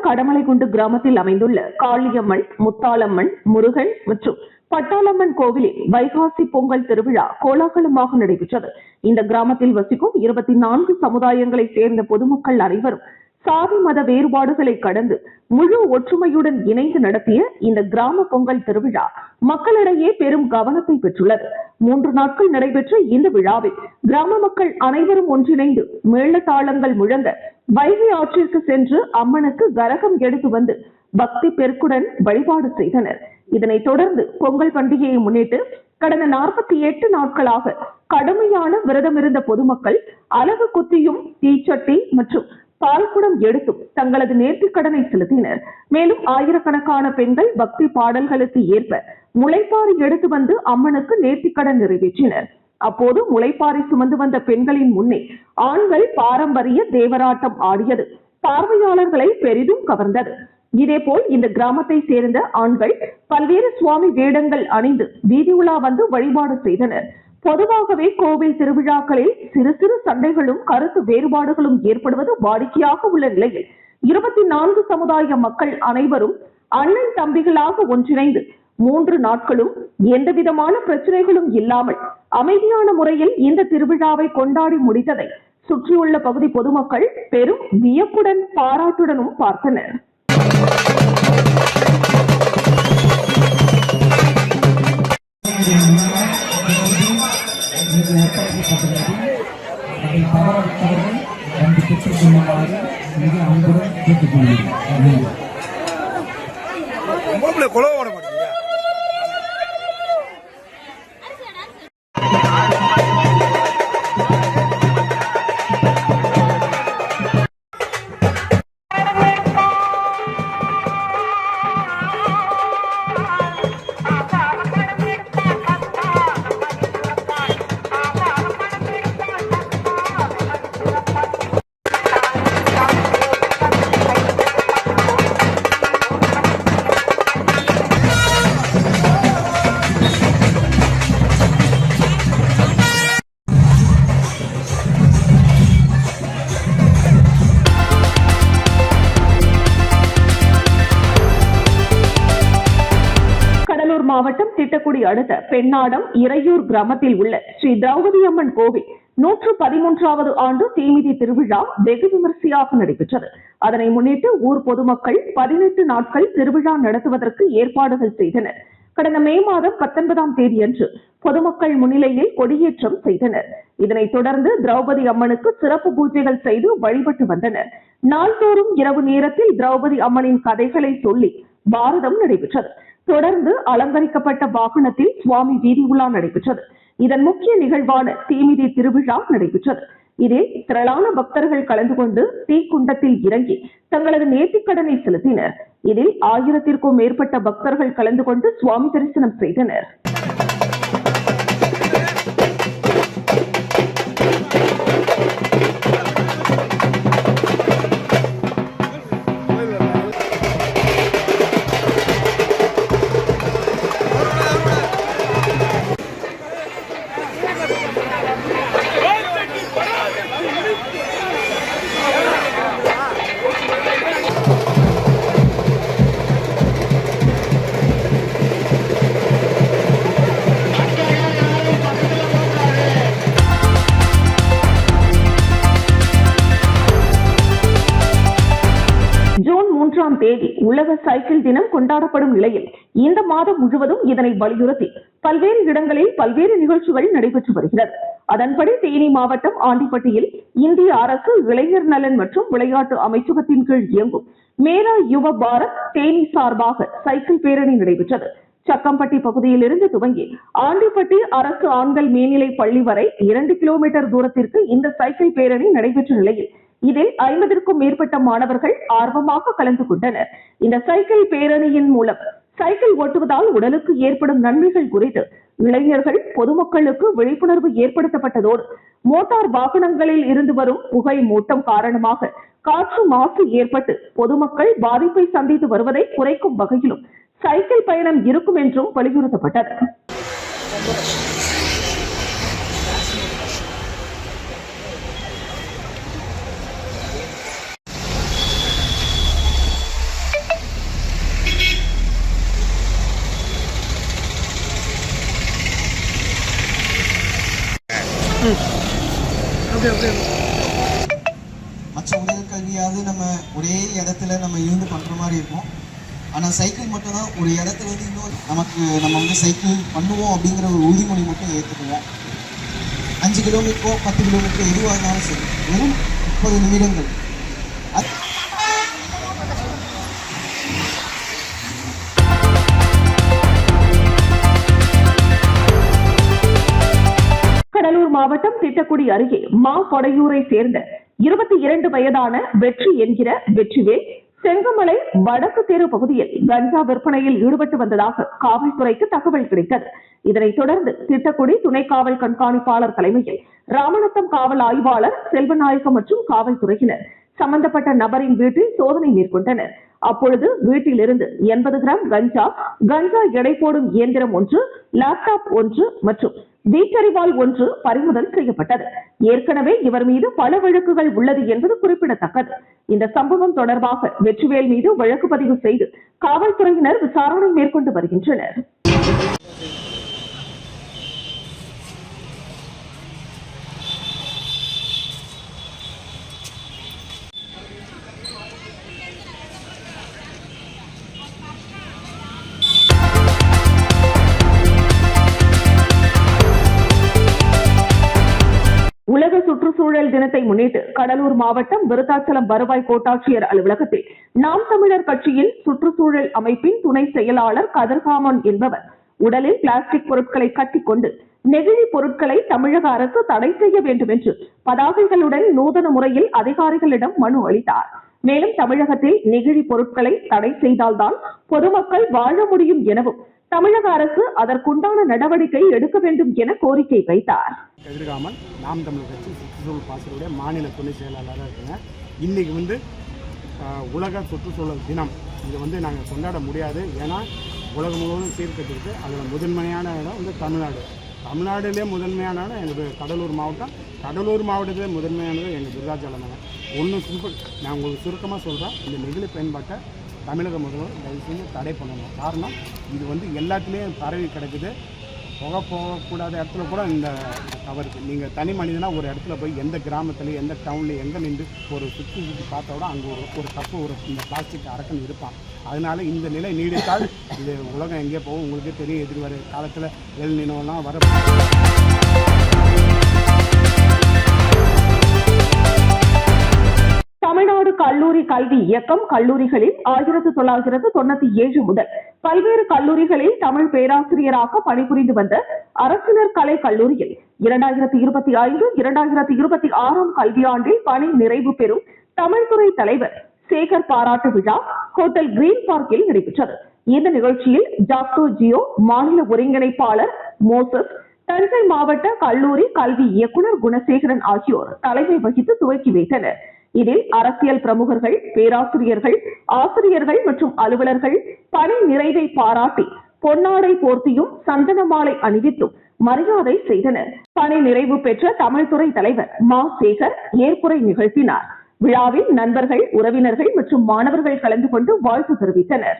கடமலைக்குண்டு கிராமத்தில் அமைந்துள்ள காளியம்மன், முத்தாளம்மன், முருகன் மற்றும் பட்டாளம்மன் கோவிலில் வைகாசி பொங்கல் திருவிழா கோலாகலமாக நடைபெற்றது. இந்த கிராமத்தில் வசிக்கும் 24 சமுதாயங்களை சேர்ந்த பொதுமக்கள் அனைவரும் சாதி மத வேறுபாடுகளை கடந்து முழு ஒற்றுமையுடன் இணைந்து நடத்திய இந்த கிராம பொங்கல் திருவிழா மக்களிடையே பெரும் கவனத்தை பெற்றுள்ளது. 3 நாட்கள் நடைபெற்ற இந்த விழாவில் கிராம மக்கள் அனைவரும் ஒன்றிணைந்து மேளதாளங்கள் முழங்க வைகை ஆற்றிற்கு சென்று அம்மனுக்கு கரகம் எடுத்து வந்து பக்தி பெருக்குடன் வழிபாடு செய்தனர். இதனைத் தொடர்ந்து பொங்கல் பண்டிகையை முன்னிட்டு கடந்த 48 நாட்களாக கடுமையான விரதம் இருந்த பொதுமக்கள் அலகு குத்தியும் தீச்சட்டி மற்றும் பால்குடம் எடுத்தும் தங்களது நேர்த்திக்கடனை செலுத்தினர். மேலும் ஆயிரக்கணக்கான பெண்கள் பக்தி பாடல்களுக்கு ஏற்ப முளைப்பாரி எடுத்து வந்து அம்மனுக்கு நேர்த்திக்கடன் நிறைவேற்றினர். அப்போது முளைப்பாரி சுமந்து வந்த பெண்களின் முன்னே ஆண்கள் பாரம்பரிய தேவராட்டம் ஆடியது பார்வையாளர்களை பெரிதும் கவர்ந்தது. இதேபோல் இந்த கிராமத்தை சேர்ந்த ஆண்கள் பல்வேறு சுவாமி வேடங்கள் அணிந்து வீதி உலா வந்து வழிபாடு செய்தனர். பொதுவாகவே கோவில் திருவிழாக்களில் சிறு சிறு சண்டைகளும் கருத்து வேறுபாடுகளும் ஏற்படுவது வாடிக்கையாக உள்ள நிலையில் 24 சமுதாய மக்கள் அனைவரும் அண்ணன் தம்பிகளாக ஒன்றிணைந்து 3 நாட்களும் எந்தவிதமான பிரச்சனைகளும் இல்லாமல் அமைதியான முறையில் இந்த திருவிழாவை கொண்டாடி முடித்ததை சுற்றியுள்ள பகுதி பொதுமக்கள் பெரும் வியப்புடன் பாராட்டுடனும் பார்த்தனர். மாவட்டம் திட்டக்குடி அடுத்த பெண்ணாடம் இறையூர் கிராமத்தில் உள்ள ஸ்ரீ திரௌபதி அம்மன் கோவில் 113வது ஆண்டு தீமிதி திருவிழா வெகு விமரிசையாக நடைபெற்றது. அதனை முன்னிட்டு ஊர் பொதுமக்கள் 18 நாட்கள் திருவிழா நடத்துவதற்கு ஏற்பாடுகள் செய்தனர். கடந்த மே மாதம் 19ஆம் தேதியன்று பொதுமக்கள் முன்னிலையில் கொடியேற்றம் செய்தனர். இதனைத் தொடர்ந்து திரௌபதி அம்மனுக்கு சிறப்பு பூஜைகள் செய்து வழிபட்டு வந்தனர். நாள்தோறும் இரவு நேரத்தில் திரௌபதி அம்மனின் கதைகளை சொல்லி பாரதம் நடைபெற்றது. தொடர்ந்து அலங்கரிக்கப்பட்ட வாகனத்தில் சுவாமி வீதி உலா நடைபெற்றது. இதன் முக்கிய நிகழ்வான தீமிதி திருவிழா நடைபெற்றது. இதில் திரளான பக்தர்கள் கலந்து கொண்டு தீக்குண்டத்தில் இறங்கி தங்களது நேர்த்திக்கடனை செலுத்தினர். இதில் 1000த்திற்கும் மேற்பட்ட பக்தர்கள் கலந்து கொண்டு சுவாமி தரிசனம் செய்தனர். தேதி உலக சைக்கிள் தினம் கொண்டாடப்படும் நிலையில் இந்த மாதம் முழுவதும் இதனை வலியுறுத்தி பல்வேறு இடங்களில் பல்வேறு நிகழ்ச்சிகள் நடைபெற்று வருகிறது. அதன்படி தேனி மாவட்டம் ஆண்டிப்பட்டியில் இந்திய அரசு இளைஞர் நலன் மற்றும் விளையாட்டு அமைச்சகத்தின் கீழ் இயங்கும் மேரா யுவ பாரத் தேனி சார்பாக சைக்கிள் பேரணி நடைபெற்றது. சக்கம்பட்டி பகுதியில் இருந்து துவங்கி ஆண்டிப்பட்டி அரசு ஆண்கள் மேல்நிலை பள்ளி வரை 2 கிலோமீட்டர் தூரத்திற்கு இந்த சைக்கிள் பேரணி நடைபெற்ற நிலையில் இதில் 50க்கும் மேற்பட்ட மாணவர்கள் ஆர்வமாக கலந்து கொண்டனர். இந்த சைக்கிள் பேரணியின் மூலம் சைக்கிள் ஓட்டுவதால் உடலுக்கு ஏற்படும் நன்மைகள் குறித்து இளைஞர்கள் பொதுமக்களுக்கு விழிப்புணர்வு ஏற்படுத்தப்பட்டதோடு மோட்டார் வாகனங்களில் இருந்து வரும் புகை மூட்டம் காரணமாக காற்று மாசு ஏற்பட்டு பொதுமக்கள் பாதிப்பை சந்தித்து வருவதை குறைக்கும் வகையிலும் சைக்கிள் பயணம் இருக்கும் என்றும் வலியுறுத்தப்பட்டது. மற்ற உலக கல்வியாவது நம்ம ஒரே இடத்துல நம்ம இருந்து பண்ணுற மாதிரி இருக்கும். ஆனால் சைக்கிள் மட்டும்தான் ஒரு இடத்துல வந்து இன்னும் நம்ம வந்து சைக்கிள் பண்ணுவோம் அப்படிங்கிற ஒரு உறுதிமொழி மட்டும் ஏற்றுக்குவோம். 5 கிலோமீட்டரோ 10 கிலோமீட்டரோ எதுவாக இருந்தாலும் சரி, வெறும் 30 நிமிடங்கள். கடலூர் மாவட்டம் திட்டக்குடி அருகே கொடையூரை சேர்ந்த 22 வயதான வெற்றி என்கிற வெற்றிவேல் செங்கமலை வடக்கு தெரு பகுதியில் கஞ்சா விற்பனையில் ஈடுபட்டு வந்ததாக காவல்துறைக்கு தகவல் கிடைத்தது. இதனைத் தொடர்ந்து திட்டக்குடி துணை காவல் கண்காணிப்பாளர் தலைமையில் ராமநத்தம் காவல் ஆய்வாளர் செல்வநாயகம் மற்றும் காவல்துறையினர் சம்பந்தப்பட்ட நபரின் வீட்டில் சோதனை மேற்கொண்டனர். அப்பொழுது வீட்டிலிருந்து 80 கிராம் கஞ்சா எடை போடும் இயந்திரம் ஒன்று, லேப்டாப் ஒன்று மற்றும் வீட்டறிவாள் ஒன்று பறிமுதல் செய்யப்பட்டது. ஏற்கனவே இவர் மீது பல வழக்குகள் உள்ளது என்பது குறிப்பிடத்தக்கது. இந்த சம்பவம் தொடர்பாக வெற்றிவேல் மீது வழக்கு பதிவு செய்து காவல்துறையினர் விசாரணை மேற்கொண்டு வருகின்றனர். உலக சுற்றுச்சூழல் தினத்தை முன்னிட்டு கடலூர் மாவட்டம் விருத்தாச்சலம் வருவாய் கோட்டாட்சியர் அலுவலகத்தில் நாம் தமிழர் கட்சியின் சுற்றுச்சூழல் அமைப்பின் துணை செயலாளர் கதிர்காமன் என்பவர் உடலில் பிளாஸ்டிக் பொருட்களை கட்டிக்கொண்டு நெகிழி பொருட்களை தமிழக அரசு தடை செய்ய வேண்டும் என்று பதாகைகளுடன் நூதன முறையில் அதிகாரிகளிடம் மனு அளித்தார். மேலும் தமிழகத்தில் நெகிழி பொருட்களை தடை செய்தால்தான் பொதுமக்கள் வாழ முடியும் எனவும் தமிழக அரசு அதற்குண்டான நடவடிக்கை எடுக்க வேண்டும் என கோரிக்கை வைத்தார். கதிர்காமன் நாம் தமிழர் கட்சி சுற்றுச்சூழல் பாசறையுடைய மாநில துணை செயலாளராக இருக்குங்க. இன்னைக்கு வந்து உலக சுற்றுச்சூழல் தினம். இதை வந்து நாங்கள் கொண்டாட முடியாது. ஏன்னா உலகம் முழுவதும் சீர்கட்டிருக்கு. அதில் முதன்மையான இடம் வந்து தமிழ்நாடுலேயே முதன்மையான இடம் எங்கள் கடலூர் மாவட்டம். கடலூர் மாவட்டத்திலே முதன்மையானது எங்கள் விருத்தாச்சலம். ஒன்று நான் உங்களுக்கு சுருக்கமாக சொல்கிறேன். இந்த நெகிழி பயன்பாட்டை தமிழக முதல்வர் தயவு செஞ்சு தடை பண்ணணும். காரணம் இது வந்து எல்லாத்துலேயும் பரவி கிடக்குது. புகை போகக்கூடாத இடத்துல கூட இந்த தவறுக்கு நீங்கள் தனி மனிதனாக ஒரு இடத்துல போய் எந்த கிராமத்துலேயும் எந்த டவுன்லேயும் எங்கே நின்று ஒரு சுற்றி பார்த்தா கூட அங்கே ஒரு தப்பு இந்த பிளாஸ்டிக் அரக்கன் இருப்பான். அதனால இந்த நிலை நீடித்தால் இது உலகம் எங்கே போகும் உங்களுக்கே தெரியும். எதிர்வர காலத்தில் எல் நினைவெல்லாம் வர தமிழ்நாடு கல்லூரி கல்வி இயக்கம் கல்லூரிகளில் 1997 முதல் பல்வேறு கல்லூரிகளில் தமிழ் பேராசிரியராக பணிபுரிந்து வந்த அரசினர் கலை கல்லூரியில் 2025-2026 கல்வியாண்டில் பணி நிறைவு பெறும் தமிழ்துறை தலைவர் சேகர் பாராட்டு விழா ஹோட்டல் கிரீன் பார்க்கில் நடைபெற்றது. இந்த நிகழ்ச்சியில் ஜாக்டோ ஜியோ மாநில ஒருங்கிணைப்பாளர் மோசஸ், தஞ்சை மாவட்ட கல்லூரி கல்வி இயக்குநர் குணசேகரன் ஆகியோர் தலைமை வகித்து துவக்கி வைத்தனர். இதில் அரசியல் பிரமுகர்கள், பேராசிரியர்கள், ஆசிரியர்கள் மற்றும் அலுவலர்கள் பணி நிறைவை பாராட்டி பொன்னாடை போர்த்தியும் சந்தன மாலை அணிவித்தும் மரியாதை செய்தனர். பணி நிறைவு பெற்ற தமிழ்துறை தலைவர் மா சேகர் ஏற்புரை நிகழ்த்தினார். விழாவில் நண்பர்கள், உறவினர்கள் மற்றும் மாணவர்கள் கலந்து கொண்டு வாழ்த்து தெரிவித்தனர்.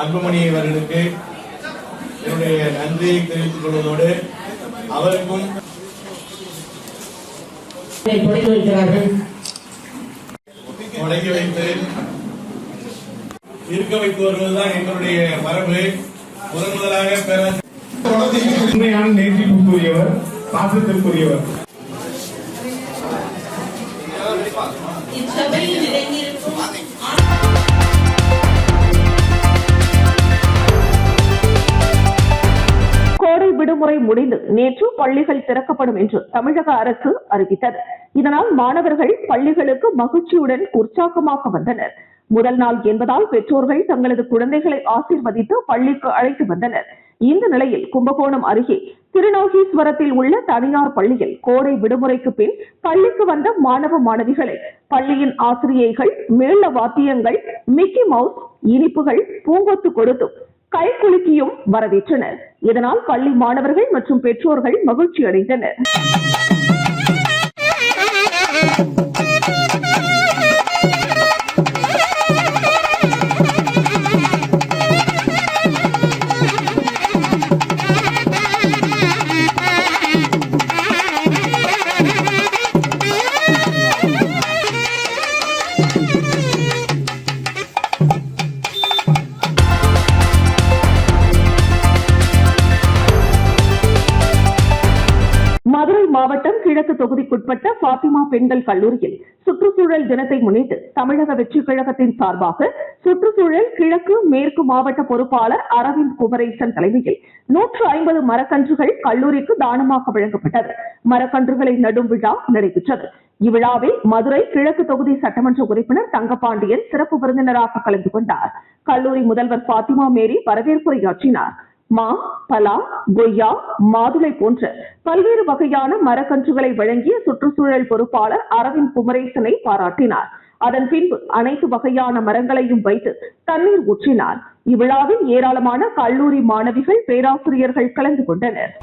அன்புமணி அவர்களுக்கு என்னுடைய நன்றியை தெரிவித்துக் கொள்வதோடு அவருக்கும் தொடங்கி வைத்து இருக்க வைத்து வருவதுதான் எங்களுடைய மரபு. முதலாக உண்மையான நேர்த்திக்குரியவர், பாசத்திற்குரியவர். கோடை விடுமுறை முடிந்து நேற்று பள்ளிகள் திறக்கப்படும் என்று தமிழக அரசு அறிவித்தது. இதனால் மாணவர்கள் பள்ளிகளுக்கு மகிழ்ச்சியுடன் உற்சாகமாக வந்தனர். முதல் நாள் என்பதால் பெற்றோர்கள் தங்களது குழந்தைகளை ஆசீர்வதித்து பள்ளிக்கு அழைத்து வந்தனர். இந்த நிலையில் கும்பகோணம் அருகே திருநாகேஸ்வரத்தில் உள்ள தனியார் பள்ளியில் கோடை விடுமுறைக்கு பின் பள்ளிக்கு வந்த மாணவ மாணவிகளை பள்ளியின் ஆசிரியைகள் மேள வாத்தியங்கள், மிக்கி மவுஸ், இனிப்புகள், பூங்கொத்து கொடுத்தும் கைகுலுக்கியும் வரவேற்றனர். இதனால் பள்ளி மாணவர்கள் மற்றும் பெற்றோர்கள் மகிழ்ச்சி அடைந்தனர். கிழக்கு தொகுதிக்குட்பட்ட பாத்திமா பெண்கள் கல்லூரியில் சுற்றுச்சூழல் தினத்தை முன்னிட்டு தமிழக வெற்றி கழகத்தின் சார்பாக சுற்றுச்சூழல் கிழக்கு மேற்கு மாவட்ட பொறுப்பாளர் அரவிந்த் குமரேசன் தலைமையில் 150 மரக்கன்றுகள் கல்லூரிக்கு தானமாக வழங்கப்பட்டது. மரக்கன்றுகளை நடும் விழா நடைபெற்றது. இவ்விழாவில் மதுரை கிழக்கு தொகுதி சட்டமன்ற உறுப்பினர் தங்கபாண்டியன் சிறப்பு விருந்தினராக கலந்து கொண்டார். கல்லூரி முதல்வர் பாத்திமா மேரி வரவேற்புரையாற்றினார். மா, பலா, கொய்யா, மாதுளை போன்ற பல்வேறு வகையான மரக்கன்றுகளை வழங்கிய சுற்றுச்சூழல் பொறுப்பாளர் அரவிந்த் குமரேசனை பாராட்டினார். அதன் பின்பு அனைத்து வகையான மரங்களையும் வைத்து தண்ணீர் ஊற்றினார். இவ்விழாவில் ஏராளமான கல்லூரி மாணவிகள், பேராசிரியர்கள் கலந்து கொண்டனர்.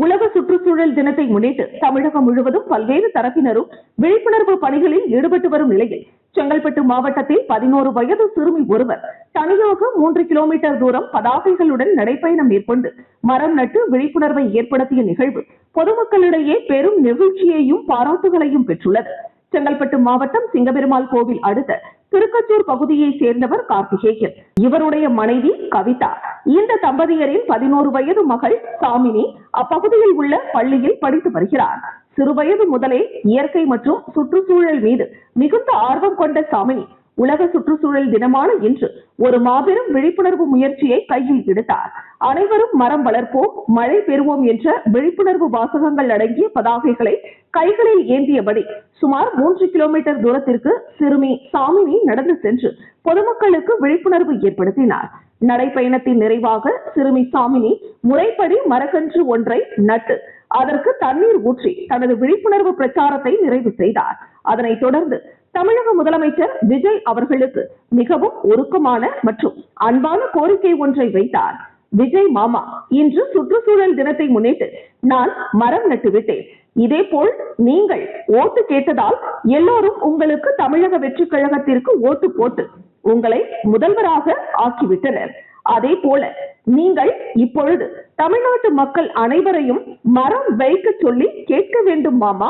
உலக சுற்றுச்சூழல் தினத்தை முன்னிட்டு தமிழகம் முழுவதும் பல்வேறு தரப்பினரும் விழிப்புணர்வு பணிகளில் ஈடுபட்டு வரும் நிலையில் செங்கல்பட்டு மாவட்டத்தில் 11 வயது சிறுமி ஒருவர் தனியாக 3 கிலோமீட்டர் தூரம் பதாகைகளுடன் நடைபயணம் மேற்கொண்டு மரம் நட்டு விழிப்புணர்வை ஏற்படுத்திய நிகழ்வு பொதுமக்களிடையே பெரும் நெகிழ்ச்சியையும் பாராட்டுகளையும் பெற்றுள்ளது. செங்கல்பட்டு மாவட்டம் சிங்கபெருமாள் கோவில் அடுத்த திருக்கச்சூர் பகுதியை சேர்ந்தவர் கார்த்திகேயன். இவருடைய மனைவி கவிதா. இந்த தம்பதியரின் 11 வயது மகள் சாமினி அப்பகுதியில் உள்ள பள்ளியில் படித்து வருகிறார். சிறுவயது முதலே இயற்கை மற்றும் சுற்றுச்சூழல் மீது மிகுந்த ஆர்வம் கொண்ட சாமினி உலக சுற்றுச்சூழல் தினமான இன்று ஒரு மாபெரும் விழிப்புணர்வு முயற்சியை கையில் எடுத்தார். அனைவரும் மரம் வளர்ப்போம், மழை பெறுவோம் என்ற விழிப்புணர்வு வாசகங்கள் அடங்கிய பதாகைகளை கைகளில் ஏந்தியபடி சுமார் 3 கிலோமீட்டர் தூரத்திற்கு சிறுமி சாமினி நடந்து சென்று பொதுமக்களுக்கு விழிப்புணர்வு ஏற்படுத்தினார். நடைப்பயணத்தின் நிறைவாக சிறுமி சாமினி முறைப்படி மரக்கன்று ஒன்றை நட்டு அதற்கு தண்ணீர் ஊற்றி தனது விழிப்புணர்வு பிரச்சாரத்தை நிறைவு செய்தார். அதனைத் தொடர்ந்து தமிழக முதலமைச்சர் விஜய் அவர்களுக்கு மிகவும் உருக்கமான மற்றும் அன்பான கோரிக்கை ஒன்றை வைத்தார். விஜய் மாமா, இன்று சுற்றுச்சூழல் தினத்தை முன்னிட்டு நான் மரம் நட்டுவிட்டேன். இதேபோல் நீங்கள் ஓட்டு கேட்டதால் எல்லோரும் உங்களுக்கு தமிழக வெற்றி கழகத்திற்கு ஓட்டு போட்டு உங்களை முதல்வராக ஆக்கிவிட்டனர். அதே போல நீங்கள் இப்பொழுது தமிழ்நாட்டு மக்கள் அனைவரையும் மரம் வைக்க சொல்லி கேட்க வேண்டும் மாமா.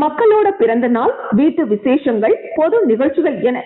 மக்களோட பிறந்த நாள், வீட்டு விசேஷங்கள், பொது நிகழ்ச்சிகள் என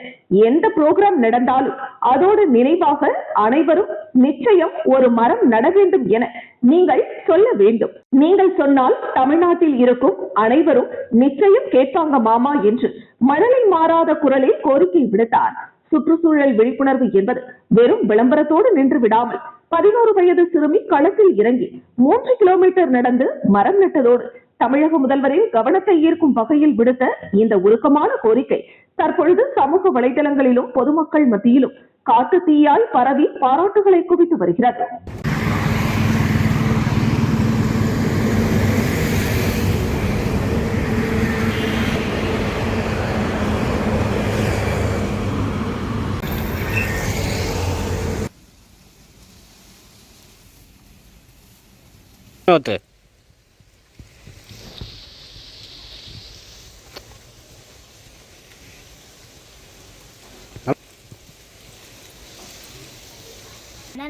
எந்த புரோகிராம் நடந்தாலும் அதோடு நினைவாக அனைவரும் நிச்சயம் ஒரு மரம் நட வேண்டும் என நீங்கள் சொல்ல வேண்டும். நீங்கள் சொன்னால் தமிழ்நாட்டில் இருக்கும் அனைவரும் நிச்சயம் கேட்பாங்க மாமா என்று மழலை மாறாத குரலில் கோரிக்கை விடுத்தார். சுற்றுச்சூழல் விழிப்புணர்வு என்பது வெறும் விளம்பரத்தோடு நின்று விடாமல் 11 வயது சிறுமி களத்தில் இறங்கி 3 கிலோமீட்டர் நடந்து மரம் நட்டதோடு தமிழக முதல்வரின் கவனத்தை ஈர்க்கும் வகையில் விடுத்த இந்த உருக்கமான கோரிக்கை தற்பொழுது சமூக வலைதளங்களிலும் பொதுமக்கள் மத்தியிலும் காட்டு தீயால் பரவி பாராட்டுகளை குவித்து வருகிறது.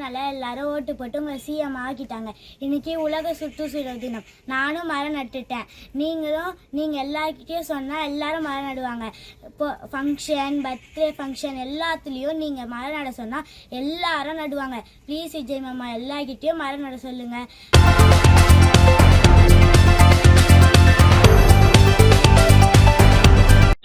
நல்லா எல்லாரும் ஓட்டு போட்டு உங்களை சிஎம் ஆக்கிட்டாங்க. இன்னைக்கு உலக சுற்றுச்சூழல் தினம். நானும் மரம் நட்டுட்டேன். நீங்கள் எல்லாருக்கிட்டையும் சொன்னால் எல்லாரும் மரம் நடுவாங்க. இப்போ ஃபங்க்ஷன், பர்த்டே ஃபங்க்ஷன் எல்லாத்துலேயும் நீங்கள் மரம் நட சொன்னால் எல்லாரும் நடுவாங்க. ப்ளீஸ் விஜய் மாமா, எல்லாருக்கிட்டையும் மரம் நட சொல்லுங்கள்.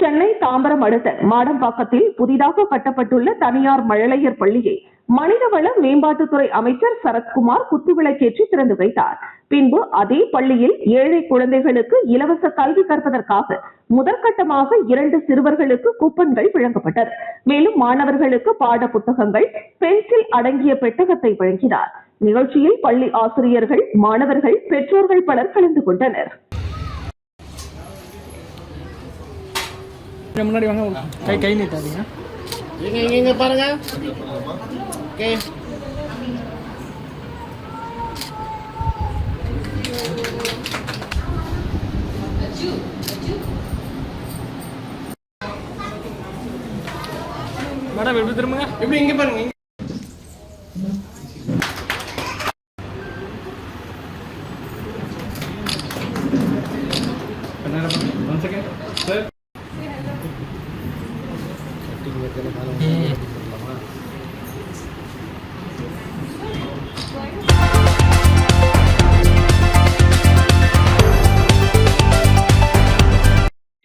சென்னை தாம்பரம் அடுத்த மாடம்பாக்கத்தில் புதிதாக கட்டப்பட்டுள்ள தனியார் மழலையர் பள்ளியை மனிதவள மேம்பாட்டுத்துறை அமைச்சர் சரத்குமார் குத்துவிளக்கேற்றி திறந்து வைத்தார். பின்பு அதே பள்ளியில் ஏழை குழந்தைகளுக்கு இலவச கல்வி கற்பதற்காக முதற்கட்டமாக 2 சிறுவர்களுக்கு கூப்பன்கள் வழங்கப்பட்டது. மேலும் மாணவர்களுக்கு பாட புத்தகங்கள், பென்சில் அடங்கிய பெட்டகத்தை வழங்கினார். நிகழ்ச்சியில் பள்ளி ஆசிரியர்கள், மாணவர்கள், பெற்றோர்கள் பலர் கலந்து கொண்டனர். முன்னாடி வாங்க, கை நீட்டாதீங்க. இங்க பாருங்க. ஓகே, மேடம் எப்படி திரும்புங்க. எப்படி இங்கே பாருங்க.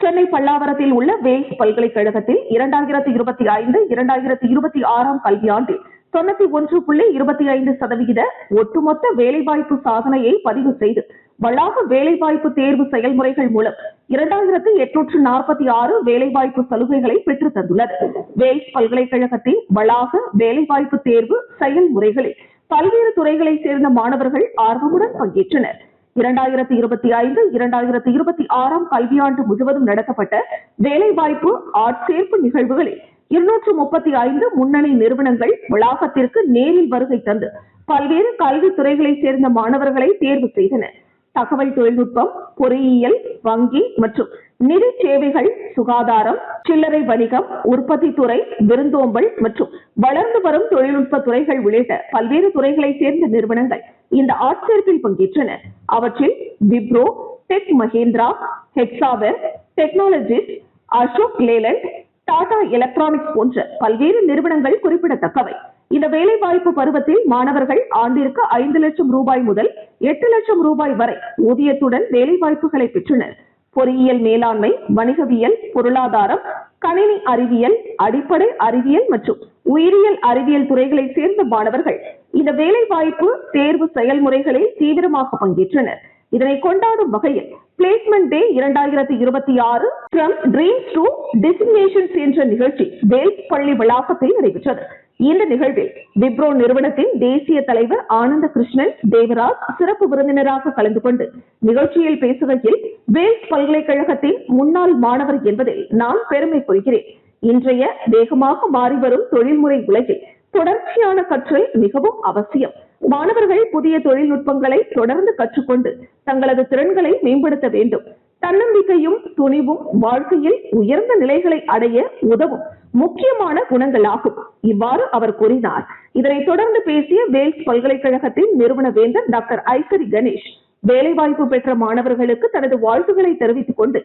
சென்னை பல்லாவரத்தில் உள்ள வேல்ஸ் பல்கலைக்கழகத்தில் 2025-2026 கல்வியாண்டில் 91.25% ஒட்டுமொத்த வேலைவாய்ப்பு சாதனையை பதிவு செய்து வளாக வேலைவாய்ப்பு தேர்வு செயல்முறைகள் மூலம் 2846 வேலைவாய்ப்பு சலுகைகளை பெற்றுத் தந்துள்ளது. வேல்ஸ் பல்கலைக்கழகத்தின் வளாக வேலைவாய்ப்பு தேர்வு செயல்முறைகளில் பல்வேறு துறைகளைச் சேர்ந்த மாணவர்கள் ஆர்வமுடன் பங்கேற்றனர். 2025-2026 கல்வியாண்டு முழுவதும் நடத்தப்பட்ட வேலைவாய்ப்பு ஆட்சேர்ப்பு நிகழ்வுகளில் 235 முன்னணி நிறுவனங்கள் வளாகத்திற்கு நேரில் வருகை தந்து பல்வேறு கல்வி துறைகளைச் சேர்ந்த மாணவர்களை தேர்வு செய்தன. தகவல் தொழில்நுட்பம், பொறியியல், வங்கி மற்றும் நிதி சேவைகள், சுகாதாரம், சில்லறை வணிகம், உற்பத்தி துறை, விருந்தோம்பல் மற்றும் வளர்ந்து வரும் தொழில்நுட்ப துறைகள் உள்ளிட்ட பல்வேறு துறைகளைச் சேர்ந்த நிறுவனங்கள் இந்த ஆட்சேர்ப்பில் பங்கேற்றன. அவற்றில் Wipro, Tech Mahindra, Hexaware Technologies, Ashok Leyland, Tata Electronics போன்ற பல்வேறு நிறுவனங்கள் குறிப்பிடத்தக்கவை. இந்த வேலைவாய்ப்பு பருவத்தில் மாணவர்கள் ஆண்டிற்கு 5 லட்சம் ரூபாய் முதல் 8 லட்சம் ரூபாய் வரை ஊதியத்துடன் வேலைவாய்ப்புகளை பெற்றனர். பொறியியல் மேலாண்மை, வணிகவியல், பொருளாதாரம், கணினி அறிவியல், அடிப்படை அறிவியல் மற்றும் உயிரியல் அறிவியல் துறைகளைச் சேர்ந்த மாணவர்கள் இந்த வேலைவாய்ப்பு தேர்வு செயல்முறைகளில் தீவிரமாக பங்கேற்றனர். இதனை கொண்டாடும் வகையில் placement day 2026 from dreams to destinations என்ற நிகழ்ச்சி வேல்ஸ் பள்ளி வளாகத்தில் நடைபெற்றது. இந்த நிகழ்வில் விப்ரோ நிறுவனத்தின் தேசிய தலைவர் ஆனந்த கிருஷ்ணன் தேவராஜ் சிறப்பு விருந்தினராக கலந்து கொண்டு நிகழ்ச்சியில் பேசுகையில், வேல்ஸ் பல்கலைக்கழகத்தின் முன்னாள் மாணவர் என்பதில் நான் பெருமை கொள்கிறேன். இன்றைய வேகமாக மாறிவரும் தொழில்முறை உலகில் தொடர்ச்சியான கற்றல் மிகவும் அவசியம். மாணவர்கள் புதிய தொழில்நுட்பங்களை தொடர்ந்து கற்றுக்கொண்டு தங்களது திறன்களை மேம்படுத்த வேண்டும். தன்னம்பிக்கையும் துணிவும் வாழ்க்கையில் உயர்ந்த நிலைகளை அடைய உதவும் முக்கியமான குணங்களாகும். இவ்வாறு அவர் கூறினார். இதனைத் தொடர்ந்து பேசிய வேல்ஸ் பல்கலைக்கழகத்தின் நிறுவன வேந்தர் டாக்டர் ஐசரி கணேஷ் வேலைவாய்ப்பு பெற்ற மாணவர்களுக்கு தனது வாழ்த்துக்களை தெரிவித்துக் கொண்டு,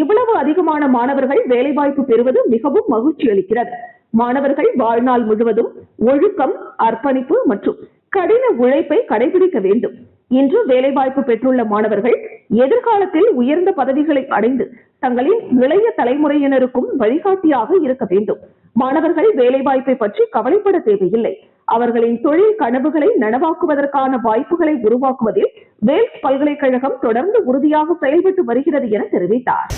இவ்வளவு அதிகமான மாணவர்கள் வேலைவாய்ப்பு பெறுவது மிகவும் மகிழ்ச்சி அளிக்கிறது. மாணவர்கள் வாழ்நாள் முழுவதும் ஒழுக்கம், அர்ப்பணிப்பு மற்றும் கடின உழைப்பை கடைபிடிக்க வேண்டும். இன்று வேலைவாய்ப்பு பெற்றுள்ள மாணவர்கள் எதிர்காலத்தில் உயர்ந்த பதவிகளை அடைந்து தங்களின் இளைய தலைமுறையினருக்கும் வழிகாட்டியாக இருக்க வேண்டும். மாணவர்கள் வேலைவாய்ப்பை பற்றி கவலைப்பட தேவையில்லை. அவர்களின் தொழில் கனவுகளை நனவாக்குவதற்கான வாய்ப்புகளை உருவாக்குவதில் வேல்ஸ் பல்கலைக்கழகம் தொடர்ந்து உறுதியாக செயல்பட்டு வருகிறது என தெரிவித்தார்.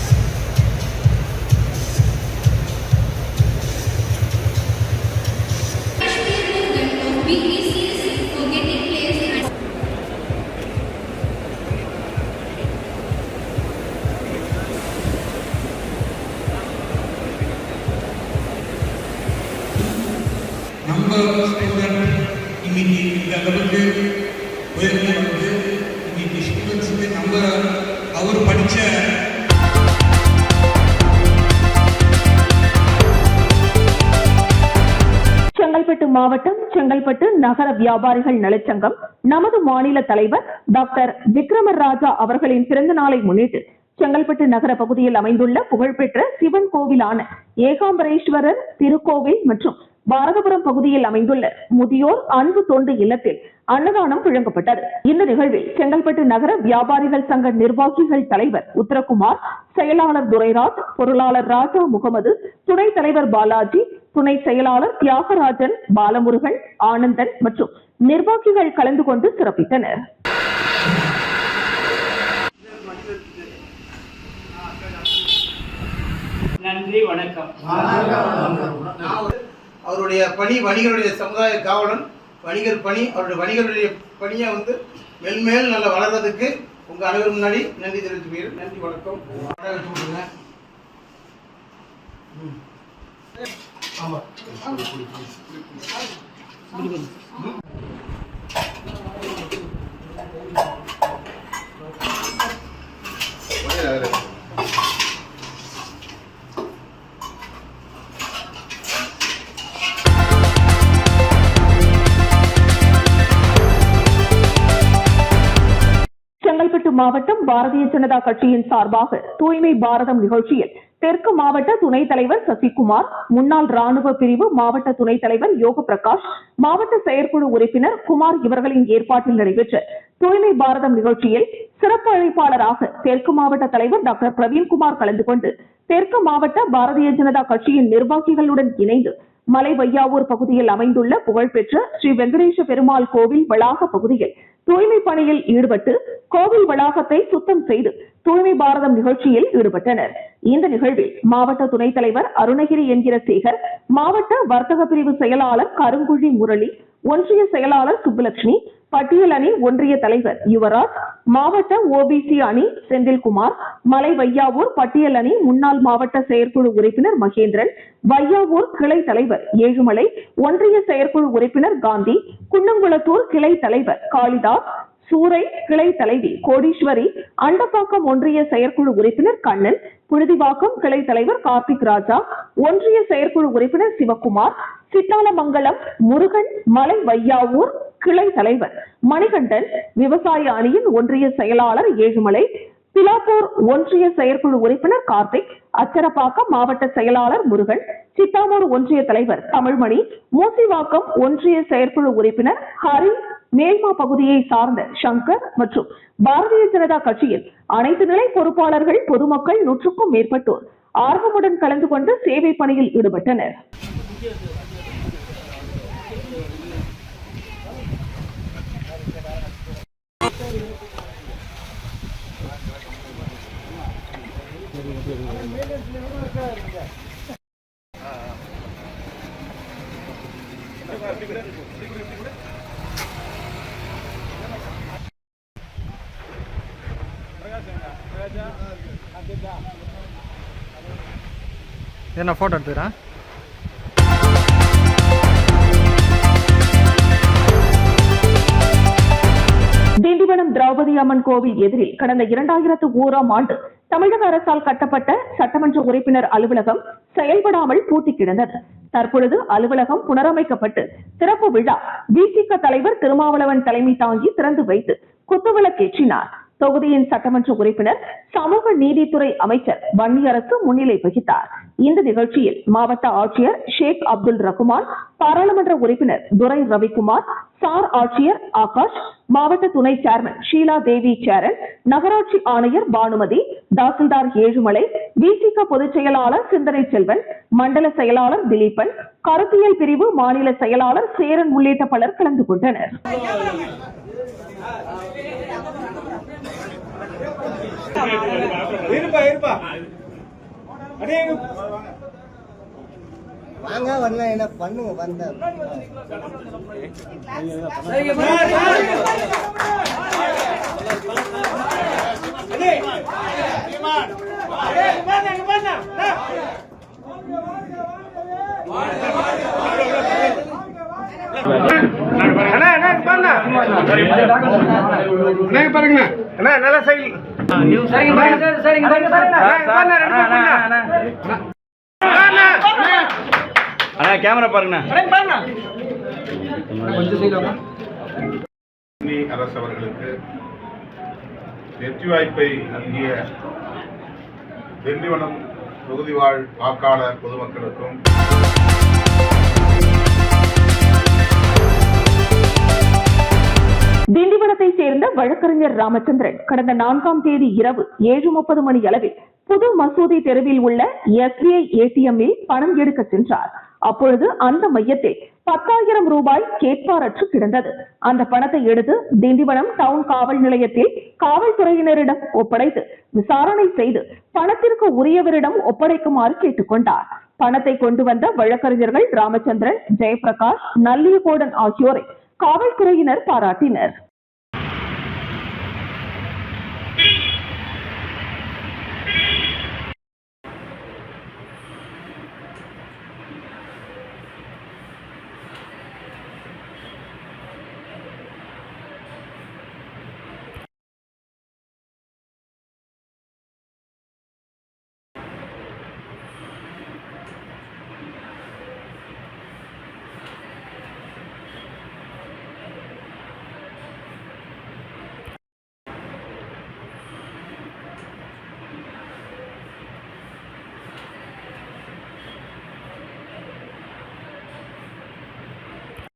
நம்ம ஸ்டூடெண்ட் இன்னைக்கு இந்த அளவுக்கு உயர்ந்து வந்து இன்னைக்கு ஸ்டூடெண்ட்ஸுக்கு நம்ம அவர் படித்த செங்கல்பட்டு மாவட்டம் செங்கல்பட்டு நகர வியாபாரிகள் நலச்சங்கம் நமது மாநில தலைவர் டாக்டர் விக்ரம ராஜா அவர்களின் பிறந்த நாளை முன்னிட்டு செங்கல்பட்டு நகர பகுதியில் அமைந்துள்ள புகழ்பெற்ற சிவன் கோவிலான ஏகாம்பரேஸ்வரர் திருக்கோவில் மற்றும் பாரதபுரம் பகுதியில் அமைந்துள்ள முதியோர் அன்பு தொண்டு இல்லத்தில் அன்னதானம் வழங்கப்பட்டது. இந்த நிகழ்வில் செங்கல்பட்டு நகர வியாபாரிகள் சங்க நிர்வாகிகள் தலைவர் உத்தரகுமார், செயலாளர் துரைராஜ், பொருளாளர் ராஜா முகமது, துணைத் தலைவர் பாலாஜி, துணை செயலாளர் தியாகராஜன், பாலமுருகன், ஆனந்தன் மற்றும் நிர்வாகிகள் கலந்து கொண்டு சிறப்பித்தனர். நன்றி, வணக்கம். அவருடைய பணி வணிகருடைய சமுதாய காவலன், வணிகர் பணி, அவருடைய வணிகருடைய பணியை வந்து மென்மேல் நல்லா வளர்றதுக்கு உங்க அனைவரும் முன்னாடி நன்றி தெரிவித்துக்கிறேன். நன்றி, வணக்கம். ஆமா மாவட்டம் பாரதிய ஜனதா கட்சியின் சார்பாக தூய்மை பாரதம் நிகழ்ச்சியில் தெற்கு மாவட்ட துணைத் தலைவர் சசிகுமார், முன்னாள் ராணுவ பிரிவு மாவட்ட துணைத் தலைவர் யோக பிரகாஷ், மாவட்ட செயற்குழு உறுப்பினர் குமார் இவர்களின் ஏற்பாட்டில் நடைபெற்ற தூய்மை பாரதம் நிகழ்ச்சியில் சிறப்பு அழைப்பாளராக தெற்கு மாவட்ட தலைவர் டாக்டர் பிரவீன்குமார் கலந்து கொண்டு தெற்கு மாவட்ட பாரதிய ஜனதா கட்சியின் நிர்வாகிகளுடன் இணைந்து மலை வையாவூர் பகுதியில் அமைந்துள்ள புகழ்பெற்ற ஸ்ரீ வெங்கடேச பெருமாள் கோவில் வளாக பகுதியில் தூய்மை பணியில் ஈடுபட்டு கோவில் வளாகத்தை சுத்தம் செய்து தூய்மை பாரதம் நிகழ்ச்சியில் ஈடுபட்டனர். இந்த நிகழ்வில் மாவட்ட துணைத் தலைவர் அருணகிரி என்கிற சேகர், மாவட்ட வர்த்தக பிரிவு செயலாளர் கருங்குழி முரளி, ஒன்றிய செயலாளர் சுப்புலட்சுமி, பட்டியல் அணி ஒன்றிய தலைவர் யுவராஜ், மாவட்ட ஓபிசி அணி செந்தில்குமார், மலை வையாவூர் பட்டியல் அணி முன்னாள் மாவட்ட செயற்குழு உறுப்பினர் மகேந்திரன், வையாவூர் கிளை தலைவர் ஏழுமலை, ஒன்றிய செயற்குழு உறுப்பினர் காந்தி, குன்னங்குளத்தூர் கிளை தலைவர் காளிதாஸ், சூறை கிளை தலைவி கோடீஸ்வரி, அண்டப்பாக்கம் ஒன்றிய செயற்குழு உறுப்பினர் கண்ணன், புழுதிவாக்கம் கிளை தலைவர் கார்த்திக் ராஜா, ஒன்றிய செயற்குழு உறுப்பினர் சிவக்குமார், சித்தாலமங்கலம் முருகன், மலை வையாவூர் கிளை தலைவர் மணிகண்டன், விவசாய அணியின் ஒன்றிய செயலாளர் ஏழுமலை, பிலாப்பூர் ஒன்றிய செயற்குழு உறுப்பினர் கார்த்திக், அச்சரப்பாக்கம் மாவட்ட செயலாளர் முருகன், சித்தாமூர் ஒன்றிய தலைவர் தமிழ்மணி, மூசிவாக்கம் ஒன்றிய செயற்குழு உறுப்பினர் ஹரி, மேல்மா பகுதியை சார்ந்த சங்கர் மற்றும் பாரதிய ஜனதா கட்சியின் அனைத்து நிலை பொறுப்பாளர்கள், பொதுமக்கள் 100க்கும் மேற்பட்டோர் ஆர்வமுடன் கலந்து கொண்டு சேவை பணியில் ஈடுபட்டனர். என்ன போட்டோ எடுத்துக்கிறேன். திண்டிவனம் திரௌபதி அம்மன் கோவில் எதிரில் கடந்த 2001ஆம் ஆண்டு தமிழக அரசால் கட்டப்பட்ட சட்டமன்ற உறுப்பினர் அலுவலகம் செயல்படாமல் பூட்டி கிடந்தது. தற்பொழுது அலுவலகம் புனரமைக்கப்பட்டு திறப்பு விழா விசிக தலைவர் திருமாவளவன் தலைமை தாங்கி திறந்து வைத்து குத்துவிளக்கேற்றினார். தொகுதியின் சட்டமன்ற உறுப்பினர் சமூக நீதித்துறை அமைச்சர் வன்னியரசு முன்னிலை வகித்தார். இந்த நிகழ்ச்சியில் மாவட்ட ஆட்சியர் ஷேக் அப்துல் ரகுமான், பாராளுமன்ற உறுப்பினர் துரை ரவிக்குமார், சார் ஆட்சியர் ஆகாஷ், மாவட்ட துணை சேர்மன் ஷீலா தேவி சேரன், நகராட்சி ஆணையர் பானுமதி, தாசில்தார் ஏழுமலை, விசிக பொதுச் செயலாளர் சிந்தனை செல்வன், மண்டல செயலாளர் திலீபன், கருத்தியல் பிரிவு மாநில செயலாளர் சேரன் உள்ளிட்ட பலர் கலந்து கொண்டனர். வாங்க வரல என்ன பண்ணுங்க வந்த பாருங்க நல்ல செயல் கேமரா பாருங்க. அரசு அவர்களுக்கு வெற்றி வாய்ப்பை நல்கிய திண்டிவனம் தொகுதி வாழ் வாக்காளர் பொதுமக்களுக்கும் திண்டிவனத்தை சேர்ந்த வழக்கறிஞர் ராமச்சந்திரன் கடந்த 4ஆம் தேதி இரவு 7:30 மணி அளவில் புது மசூதி தெருவில் உள்ள SBI ATM-இல் பணம் எடுக்க சென்றார். அப்பொழுது அந்த மையத்தில் 10,000 ரூபாய் கேட்பாரற்று கிடந்தது. அந்த பணத்தை எடுத்து திண்டிவனம் டவுன் காவல் நிலையத்தில் காவல்துறையினரிடம் ஒப்படைத்து விசாரணை செய்து பணத்திற்கு உரியவரிடம் ஒப்படைக்குமாறு கேட்டுக்கொண்டார். பணத்தை கொண்டு வந்த வழக்கறிஞர்கள் ராமச்சந்திரன், ஜெயபிரகாஷ், நல்லியகோடன் ஆகியோரை காவல்துறையினர் பாராட்டினர்.